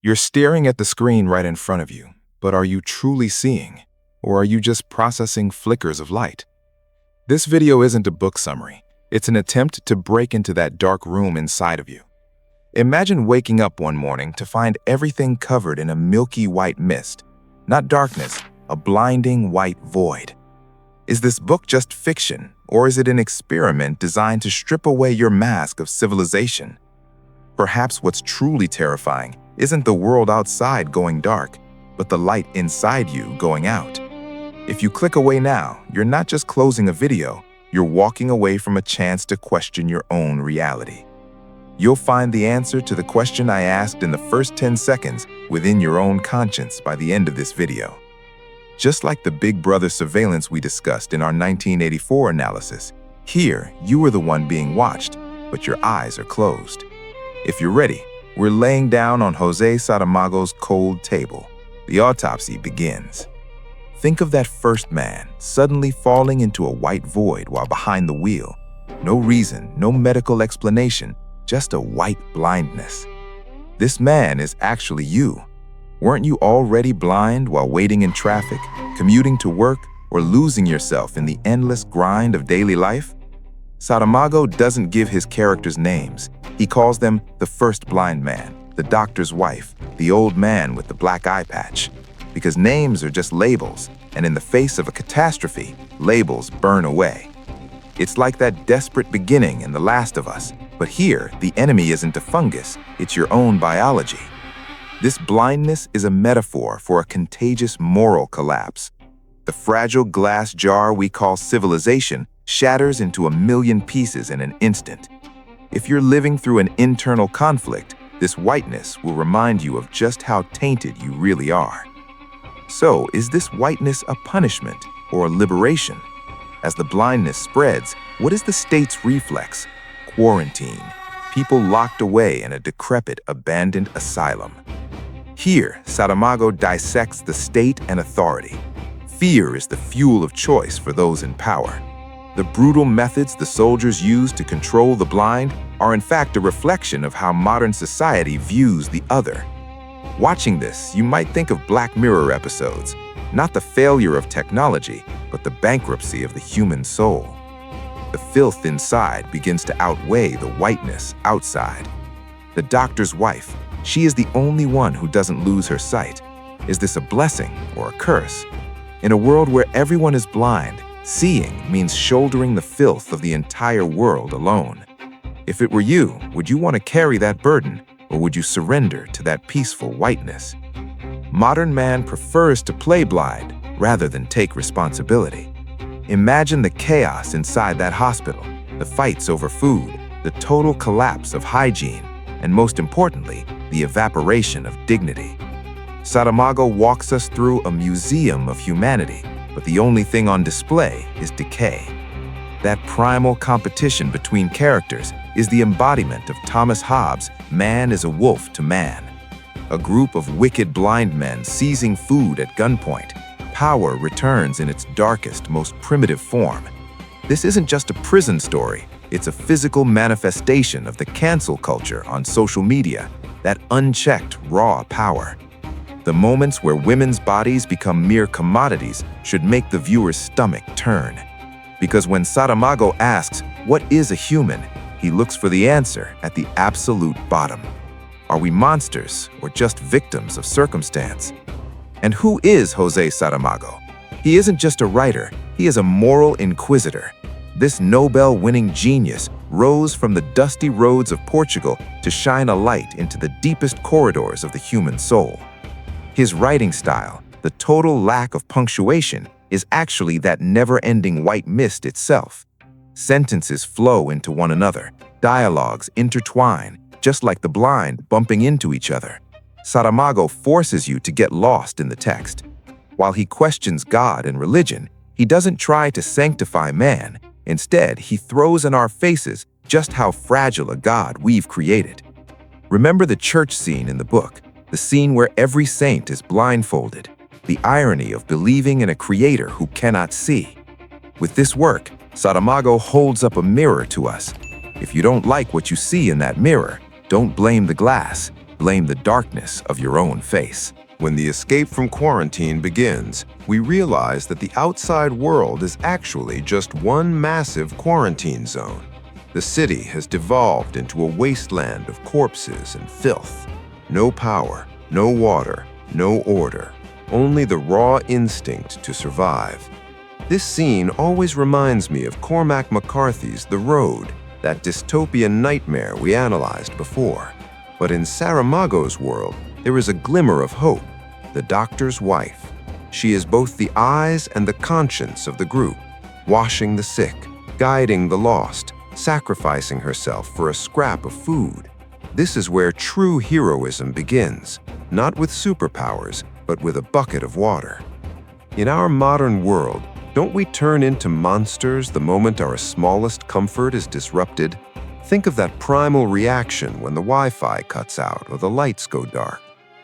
You're staring at the screen right in front of you, but are you truly seeing? Or are you just processing flickers of light? This video isn't a book summary. It's an attempt to break into that dark room inside of you. Imagine waking up one morning to find everything covered in a milky white mist. Not darkness, a blinding white void. Is this book just fiction, or is it an experiment designed to strip away your mask of civilization? Perhaps what's truly terrifying isn't the world outside going dark, but the light inside you going out. If you click away now, you're not just closing a video, you're walking away from a chance to question your own reality. You'll find the answer to the question I asked in the first 10 seconds within your own conscience by the end of this video. Just like the Big Brother surveillance we discussed in our 1984 analysis, here you were the one being watched, but your eyes are closed. If you're ready, we're laying down on Jose Saramago's cold table. The autopsy begins. Think of that first man suddenly falling into a white void while behind the wheel. No reason, no medical explanation, just a white blindness. This man is actually you. Weren't you already blind while waiting in traffic, commuting to work, or losing yourself in the endless grind of daily life? Saramago doesn't give his characters names. He calls them the first blind man, the doctor's wife, the old man with the black eye patch. Because names are just labels, and in the face of a catastrophe, labels burn away. It's like that desperate beginning in The Last of Us, but here, the enemy isn't a fungus, it's your own biology. This blindness is a metaphor for a contagious moral collapse. The fragile glass jar we call civilization shatters into a million pieces in an instant. If you're living through an internal conflict, this whiteness will remind you of just how tainted you really are. So, is this whiteness a punishment or a liberation? As the blindness spreads, what is the state's reflex? Quarantine. People locked away in a decrepit, abandoned asylum. Here, Saramago dissects the state and authority. Fear is the fuel of choice for those in power. The brutal methods the soldiers use to control the blind are in fact a reflection of how modern society views the other. Watching this, you might think of Black Mirror episodes, not the failure of technology, but the bankruptcy of the human soul. The filth inside begins to outweigh the whiteness outside. The doctor's wife, she is the only one who doesn't lose her sight. Is this a blessing or a curse? In a world where everyone is blind, seeing means shouldering the filth of the entire world alone. If it were you, would you want to carry that burden, or would you surrender to that peaceful whiteness? Modern man prefers to play blind rather than take responsibility. Imagine the chaos inside that hospital, the fights over food, the total collapse of hygiene, and most importantly, the evaporation of dignity. Saramago walks us through a museum of humanity, but the only thing on display is decay. That primal competition between characters is the embodiment of Thomas Hobbes' "Man is a wolf to man." A group of wicked blind men seizing food at gunpoint. Power returns in its darkest, most primitive form. This isn't just a prison story, it's a physical manifestation of the cancel culture on social media, that unchecked, raw power. The moments where women's bodies become mere commodities should make the viewer's stomach turn. Because when Saramago asks, "What is a human?" he looks for the answer at the absolute bottom. Are we monsters or just victims of circumstance? And who is Jose Saramago? He isn't just a writer, he is a moral inquisitor. This Nobel-winning genius rose from the dusty roads of Portugal to shine a light into the deepest corridors of the human soul. His writing style, the total lack of punctuation, is actually that never-ending white mist itself. Sentences flow into one another, dialogues intertwine, just like the blind bumping into each other. Saramago forces you to get lost in the text. While he questions God and religion, he doesn't try to sanctify man. Instead, he throws in our faces just how fragile a God we've created. Remember the church scene in the book, the scene where every saint is blindfolded, the irony of believing in a creator who cannot see. With this work, Saramago holds up a mirror to us. If you don't like what you see in that mirror, don't blame the glass, blame the darkness of your own face. When the escape from quarantine begins, we realize that the outside world is actually just one massive quarantine zone. The city has devolved into a wasteland of corpses and filth. No power, no water, no order, only the raw instinct to survive. This scene always reminds me of Cormac McCarthy's The Road, that dystopian nightmare we analyzed before. But in Saramago's world, there is a glimmer of hope: the doctor's wife. She is both the eyes and the conscience of the group, washing the sick, guiding the lost, sacrificing herself for a scrap of food. This is where true heroism begins, not with superpowers, but with a bucket of water. In our modern world, don't we turn into monsters the moment our smallest comfort is disrupted? Think of that primal reaction when the Wi-Fi cuts out or the lights go dark.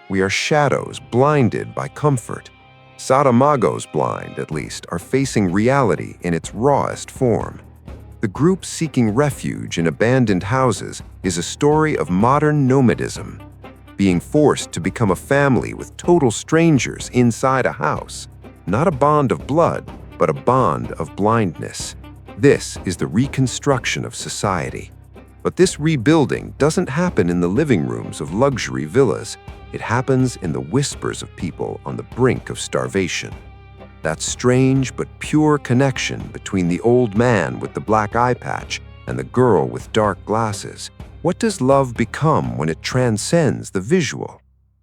We are shadows blinded by comfort. Saramago's blind, at least, are facing reality in its rawest form. The group seeking refuge in abandoned houses is a story of modern nomadism, being forced to become a family with total strangers inside a house. Not a bond of blood, but a bond of blindness. This is the reconstruction of society. But this rebuilding doesn't happen in the living rooms of luxury villas. It happens in the whispers of people on the brink of starvation. That strange but pure connection between the old man with the black eye patch and the girl with dark glasses. What does love become when it transcends the visual?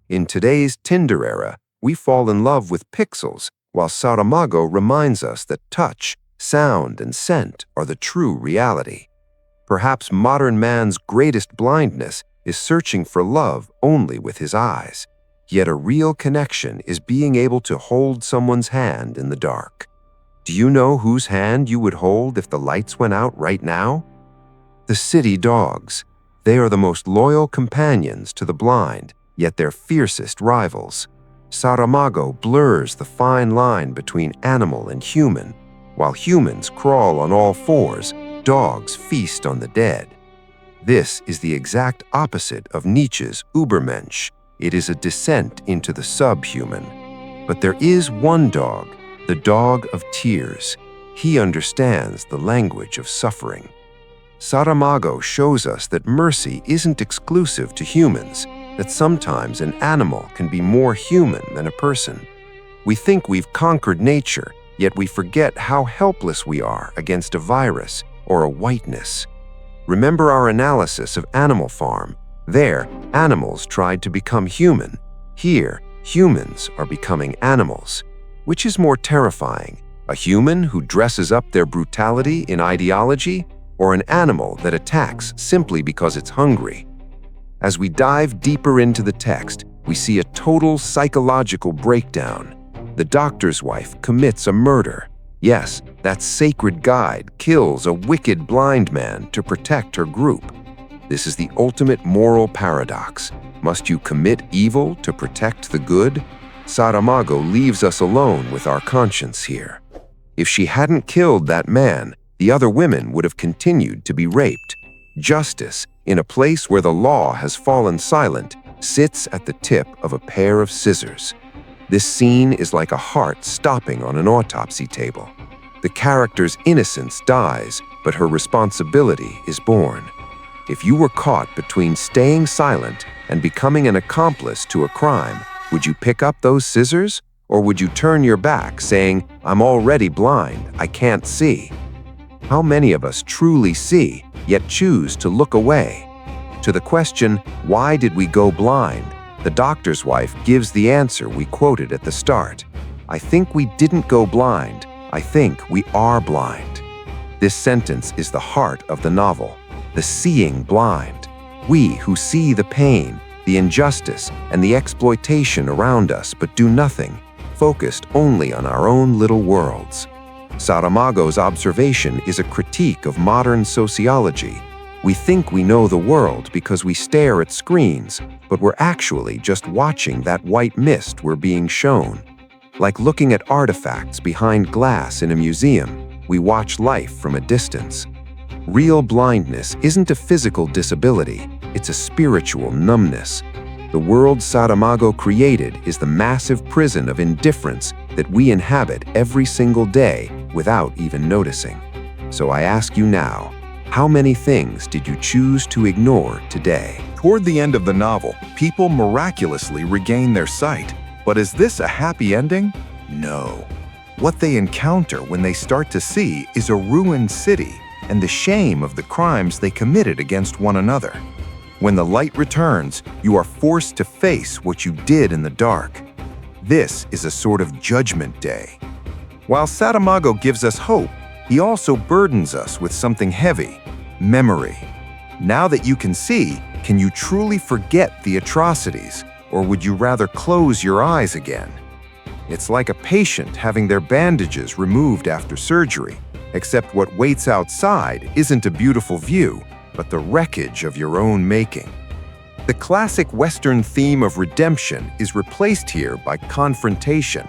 In today's Tinder era, we fall in love with pixels, while Saramago reminds us that touch, sound, and scent are the true reality. Perhaps modern man's greatest blindness is searching for love only with his eyes. Yet a real connection is being able to hold someone's hand in the dark. Do you know whose hand you would hold if the lights went out right now? The city dogs. They are the most loyal companions to the blind, yet their fiercest rivals. Saramago blurs the fine line between animal and human. While humans crawl on all fours, dogs feast on the dead. This is the exact opposite of Nietzsche's Übermensch. It is a descent into the subhuman. But there is one dog, the dog of tears. He understands the language of suffering. Saramago shows us that mercy isn't exclusive to humans, that sometimes an animal can be more human than a person. We think we've conquered nature, yet we forget how helpless we are against a virus or a whiteness. Remember our analysis of Animal Farm. There, animals tried to become human. Here, humans are becoming animals. Which is more terrifying, a human who dresses up their brutality in ideology, or an animal that attacks simply because it's hungry? As we dive deeper into the text, we see a total psychological breakdown. The doctor's wife commits a murder. Yes, that sacred guide kills a wicked blind man to protect her group. This is the ultimate moral paradox. Must you commit evil to protect the good? Saramago leaves us alone with our conscience here. If she hadn't killed that man, the other women would have continued to be raped. Justice, in a place where the law has fallen silent, sits at the tip of a pair of scissors. This scene is like a heart stopping on an autopsy table. The character's innocence dies, but her responsibility is born. If you were caught between staying silent and becoming an accomplice to a crime, would you pick up those scissors? Or would you turn your back, saying, "I'm already blind, I can't see"? How many of us truly see, yet choose to look away? To the question, why did we go blind? The doctor's wife gives the answer we quoted at the start. I think we didn't go blind. I think we are blind. This sentence is the heart of the novel, the seeing blind. We who see the pain, the injustice, and the exploitation around us but do nothing, focused only on our own little worlds. Saramago's observation is a critique of modern sociology. We think we know the world because we stare at screens, but we're actually just watching that white mist we're being shown. Like looking at artifacts behind glass in a museum, we watch life from a distance. Real blindness isn't a physical disability, it's a spiritual numbness. The world Saramago created is the massive prison of indifference that we inhabit every single day without even noticing. So I ask you now, how many things did you choose to ignore today? Toward the end of the novel, people miraculously regain their sight. But is this a happy ending? No. What they encounter when they start to see is a ruined city and the shame of the crimes they committed against one another. When the light returns, you are forced to face what you did in the dark. This is a sort of judgment day. While Saramago gives us hope, he also burdens us with something heavy: memory. Now that you can see, can you truly forget the atrocities, or would you rather close your eyes again? It's like a patient having their bandages removed after surgery, except what waits outside isn't a beautiful view, but the wreckage of your own making. The classic Western theme of redemption is replaced here by confrontation.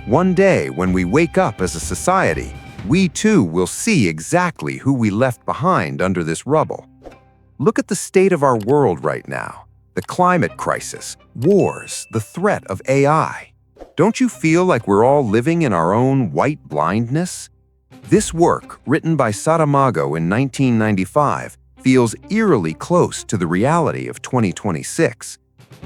One day, when we wake up as a society, we too will see exactly who we left behind under this rubble. Look at the state of our world right now. The climate crisis, wars, the threat of AI. Don't you feel like we're all living in our own white blindness? This work, written by Saramago in 1995, feels eerily close to the reality of 2026.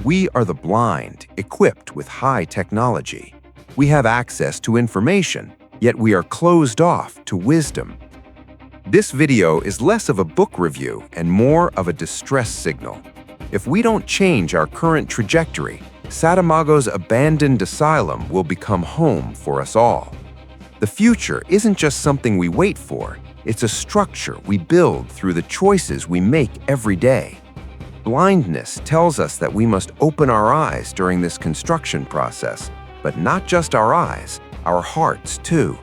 We are the blind, equipped with high technology. We have access to information, yet we are closed off to wisdom. This video is less of a book review and more of a distress signal. If we don't change our current trajectory, Saramago's abandoned asylum will become home for us all. The future isn't just something we wait for, it's a structure we build through the choices we make every day. Blindness tells us that we must open our eyes during this construction process, but not just our eyes, our hearts too.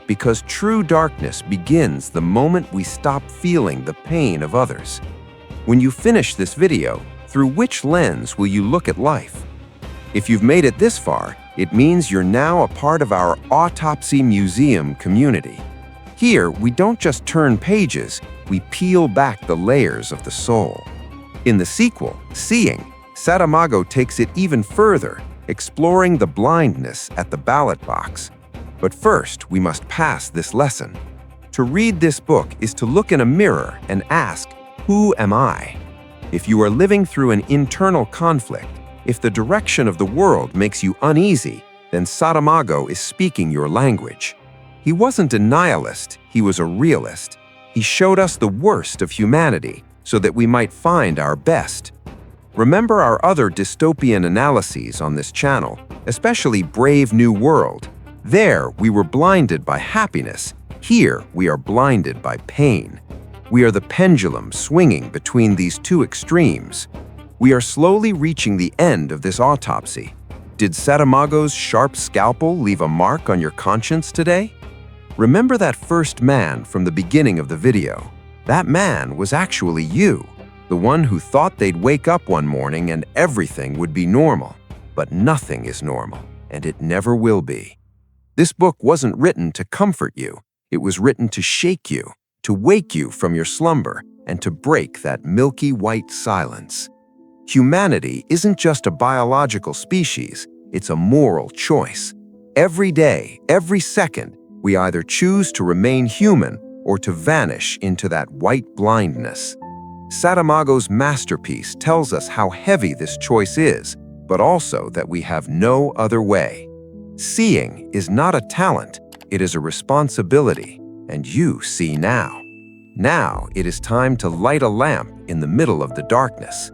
Because true darkness begins the moment we stop feeling the pain of others. When you finish this video, through which lens will you look at life? If you've made it this far, it means you're now a part of our Autopsy Museum community. Here, we don't just turn pages, we peel back the layers of the soul. In the sequel, Seeing, Saramago takes it even further, exploring the blindness at the ballot box. But first, we must pass this lesson. To read this book is to look in a mirror and ask, who am I? If you are living through an internal conflict, if the direction of the world makes you uneasy, then Saramago is speaking your language. He wasn't a nihilist, he was a realist. He showed us the worst of humanity so that we might find our best. Remember our other dystopian analyses on this channel, especially Brave New World. There, we were blinded by happiness. Here, we are blinded by pain. We are the pendulum swinging between these two extremes. We are slowly reaching the end of this autopsy. Did Saramago's sharp scalpel leave a mark on your conscience today? Remember that first man from the beginning of the video. That man was actually you, the one who thought they'd wake up one morning and everything would be normal. But nothing is normal, and it never will be. This book wasn't written to comfort you. It was written to shake you, to wake you from your slumber, and to break that milky white silence. Humanity isn't just a biological species, it's a moral choice. Every day, every second, we either choose to remain human or to vanish into that white blindness. Saramago's masterpiece tells us how heavy this choice is, but also that we have no other way. Seeing is not a talent, it is a responsibility, and you see now. Now it is time to light a lamp in the middle of the darkness.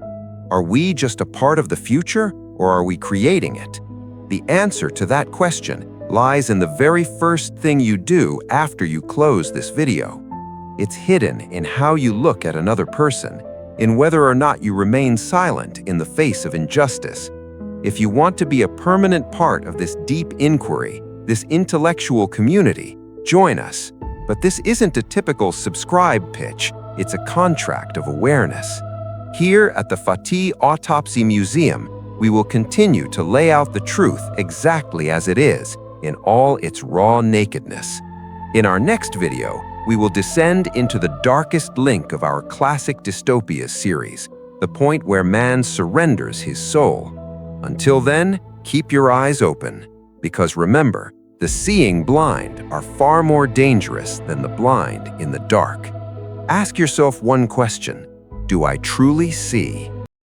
Are we just a part of the future, or are we creating it? The answer to that question lies in the very first thing you do after you close this video. It's hidden in how you look at another person, in whether or not you remain silent in the face of injustice. If you want to be a permanent part of this deep inquiry, this intellectual community, join us. But this isn't a typical subscribe pitch, it's a contract of awareness. Here at the Fatih Autopsy Museum, we will continue to lay out the truth exactly as it is, in all its raw nakedness. In our next video, we will descend into the darkest link of our classic dystopias series, the point where man surrenders his soul. Until then, keep your eyes open, because remember, the seeing blind are far more dangerous than the blind in the dark. Ask yourself one question: do I truly see?